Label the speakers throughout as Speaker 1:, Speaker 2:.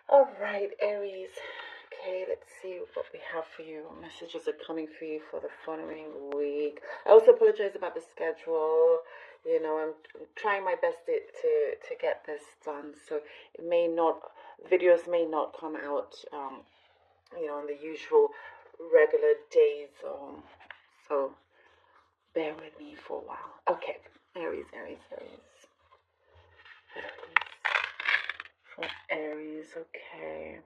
Speaker 1: All right, Aries. Okay, let's see what we have for you. What messages are coming for you for the following week. I also apologize about the schedule. I'm trying my best to get this done, so it may not, videos may not come out, on the usual regular days. So bear with me for a while. Okay, Aries, Aries, Aries. For Aries, okay.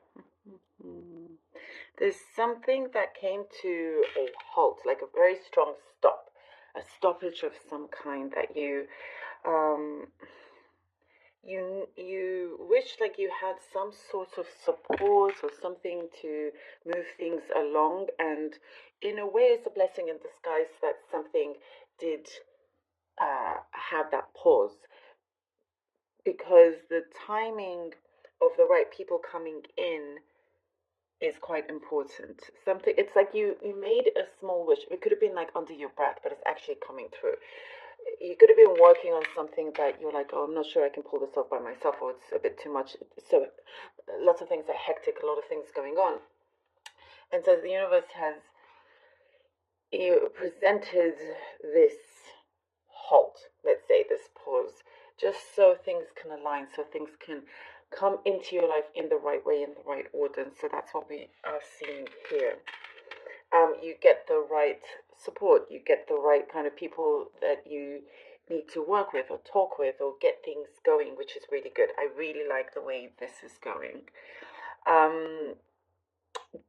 Speaker 1: There's something that came to a halt, like a very strong stop, a stoppage of some kind that um, you wish like you had some sort of support or something to move things along, and in a way, it's a blessing in disguise that something did have that pause, because the timing of the right people coming in is quite important. Something, it's like you made a small wish. It could have been like under your breath, but it's actually coming through. You could have been working on something that you're like, oh, I'm not sure I can pull this off by myself, or it's a bit too much. So lots of things are hectic, a lot of things going on, and so the universe has presented this halt, let's say this pause, just so things can align, so things can come into your life in the right way, in the right order. And so that's what we are seeing here. You get the right support, you get the right kind of people that you need to work with or talk with or get things going, which is really good. I really like the way this is going.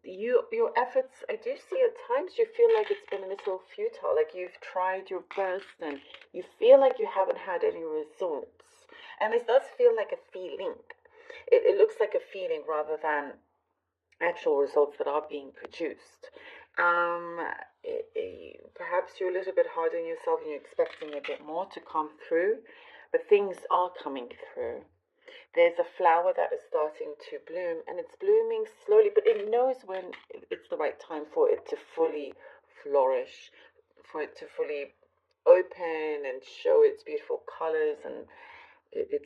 Speaker 1: Your efforts, I do see at times you feel like it's been a little futile, like you've tried your best and you feel like you haven't had any results. And this does feel like a feeling. It looks like a feeling rather than actual results that are being produced. Um, Perhaps you're a little bit hard on yourself and you're expecting a bit more to come through, but things are coming through. There's a flower that is starting to bloom, and it's blooming slowly, but it knows when it's the right time for it to fully flourish, for it to fully open and show its beautiful colors and its,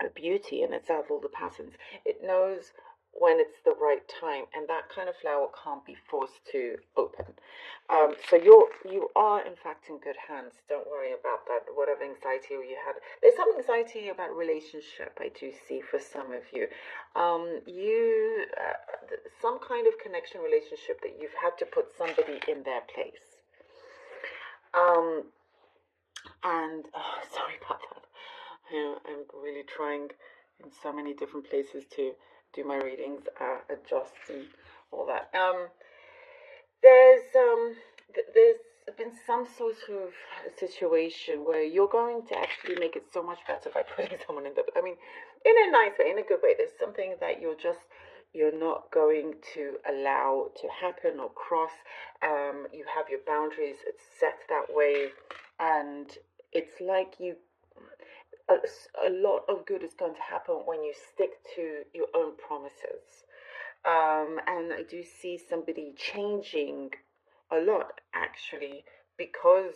Speaker 1: a beauty, and it's out of all the patterns. It knows when it's the right time, and that kind of flower can't be forced to open. So you are in fact in good hands. Don't worry about that. Whatever anxiety you had, there's some anxiety about relationship. I do see for some of you, some kind of connection relationship that you've had to put somebody in their place. And sorry about that. I'm really trying in so many different places to do my readings, adjust and all that. There's been some sort of situation where you're going to actually make it so much better by putting someone in the. I mean, in a nice way, in a good way. There's something that you're not going to allow to happen or cross. You have your boundaries. It's set that way, and it's like a lot of good is going to happen when you stick to your own promises. And I do see somebody changing a lot actually, because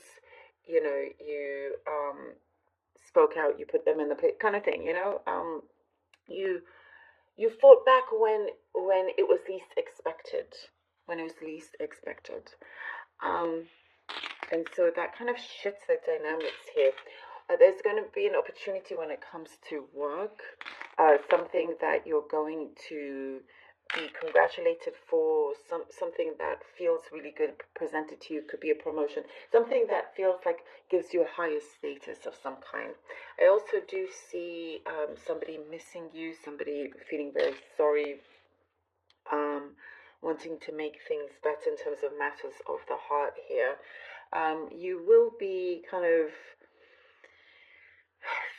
Speaker 1: you spoke out, you put them in the place, kind of thing. You you fought back when it was least expected, when it was least expected. Um, and so that kind of shifts the dynamics here. There's going to be an opportunity when it comes to work, something that you're going to be congratulated for, something that feels really good presented to you. Could be a promotion, something that feels like gives you a higher status of some kind. I also do see somebody missing you, somebody feeling very sorry, um, wanting to make things better in terms of matters of the heart here. You will be kind of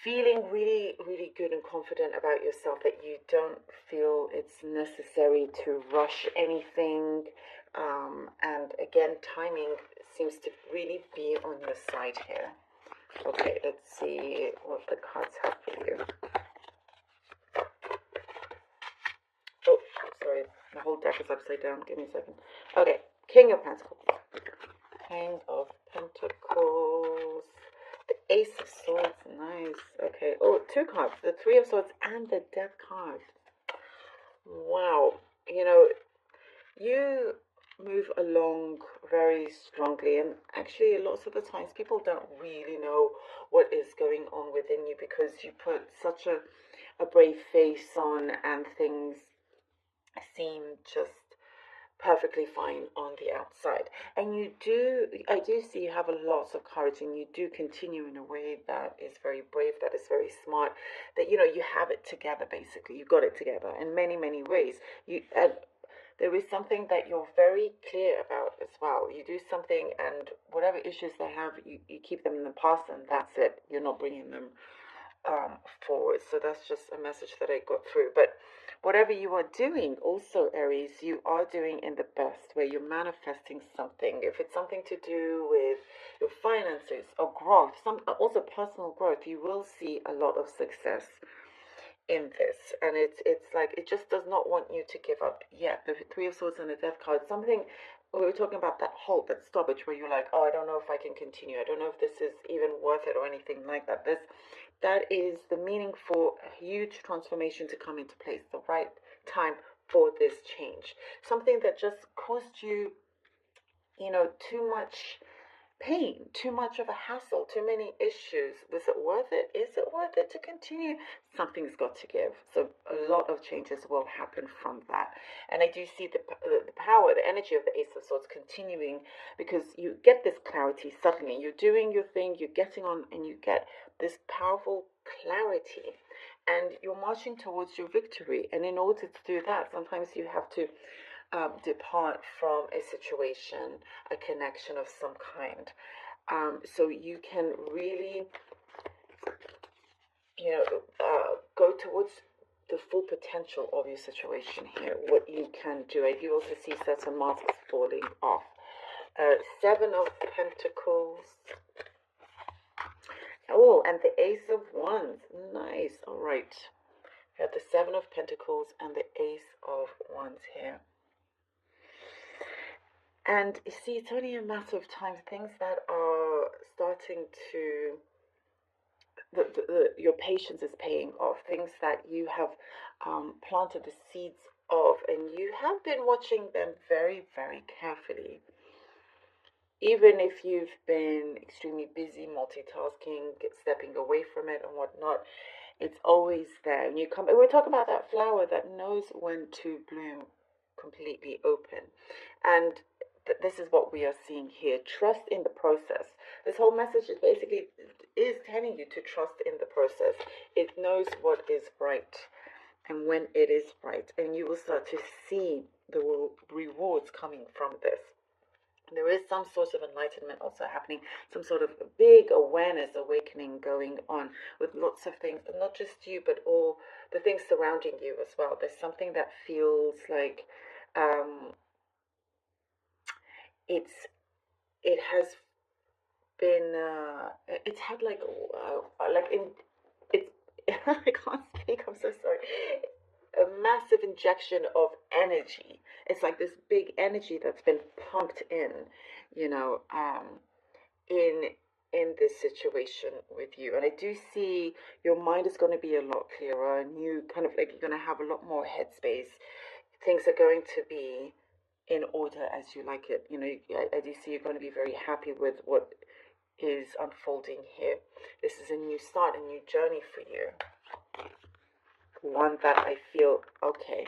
Speaker 1: feeling really, really good and confident about yourself, that you don't feel it's necessary to rush anything. And again, timing seems to really be on your side here. Okay, let's see what the cards have for you. Oh, sorry, the whole deck is upside down. Give me a second. Okay, King of Pentacles. King of Pentacles. The Ace of Swords, nice. Okay. Oh, two cards. The Three of Swords and the Death card. Wow. You know, you move along very strongly, and actually, lots of the times people don't really know what is going on within you because you put such a brave face on, and things seem just perfectly fine on the outside. And I do see you have a lot of courage, and you do continue in a way that is very brave, that is very smart, that you have it together. Basically, you got it together in many, many ways. There is something that you're very clear about as well. You do something, and whatever issues they have, you keep them in the past, and that's it. You're not bringing them forward. So that's just a message that I got through. But whatever you are doing, also, Aries, you are doing in the best way. You're manifesting something. If it's something to do with your finances or growth, some also personal growth, you will see a lot of success in this. And it's like it just does not want you to give up yet. The Three of Swords and the Death card, something we were talking about, that halt, that stoppage, where you're like, oh, I don't know if I can continue, I don't know if this is even worth it or anything like that. That is the meaning for a huge transformation to come into place, the right time for this change. Something that just caused you, too much pain, too much of a hassle, too many issues. Was it worth it? Is it worth it to continue? Something's got to give. So a lot of changes will happen from that. And I do see the power, the energy of the Ace of Swords continuing, because you get this clarity suddenly. You're doing your thing, you're getting on, and you get this powerful clarity. And you're marching towards your victory. And in order to do that, sometimes you have to depart from a situation, a connection of some kind. So you can really, go towards the full potential of your situation here, what you can do. I do also see certain masks falling off. Seven of Pentacles. Oh, and the Ace of Wands. Nice. All right. We have the Seven of Pentacles and the Ace of Wands here. And you see, it's only a matter of time. Things that are starting to, your patience is paying off. Things that you have planted the seeds of, and you have been watching them very, very carefully. Even if you've been extremely busy, multitasking, stepping away from it and whatnot, it's always there. And we're talking about that flower that knows when to bloom completely open. And this is what we are seeing here. Trust in the process. This whole message is basically telling you to trust in the process. It knows what is right and when it is right, and you will start to see the rewards coming from this. There is some sort of enlightenment also happening, some sort of big awareness awakening going on with lots of things, and not just you, but all the things surrounding you as well. There's something that feels like it has been it's had like in it's I can't speak, I'm so sorry, a massive injection of energy. It's like this big energy that's been pumped in, you know um in this situation with you. And I do see your mind is going to be a lot clearer, and you kind of like, you're going to have a lot more headspace. Things are going to be in order as you like it. I do see you're going to be very happy with what is unfolding here. This is a new start, a new journey for you. One that I feel okay.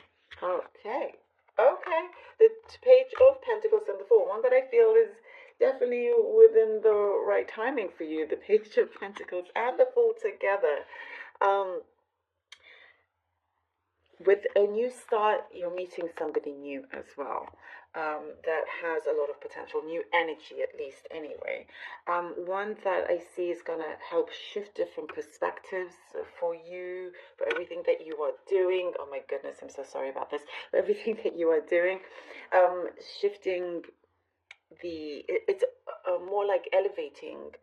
Speaker 1: The Page of Pentacles and the Four. One that I feel is definitely within the right timing for you. The Page of Pentacles and the Fool together. With a new start, you're meeting somebody new as well, that has a lot of potential, new energy at least anyway. One that I see is going to help shift different perspectives for you, for everything that you are doing. Oh my goodness, I'm so sorry about this. For everything that you are doing, shifting it's more like elevating,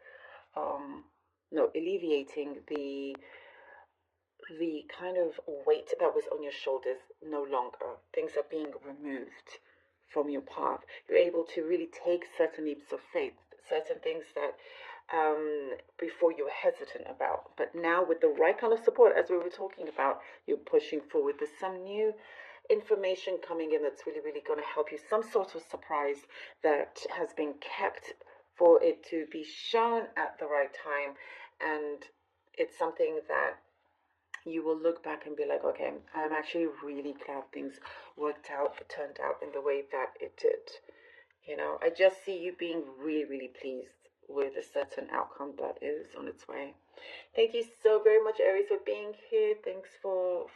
Speaker 1: no, alleviating the kind of weight that was on your shoulders. No longer. Things are being removed from your path. You're able to really take certain leaps of faith, certain things that before you were hesitant about. But now with the right kind of support, as we were talking about, you're pushing forward. There's some new information coming in that's really, really going to help you. Some sort of surprise that has been kept for it to be shown at the right time. And it's something that you will look back and be like, okay, I'm actually really glad things turned out in the way that it did. I just see you being really, really pleased with a certain outcome that is on its way. Thank you so very much, Aries, for being here. Thanks for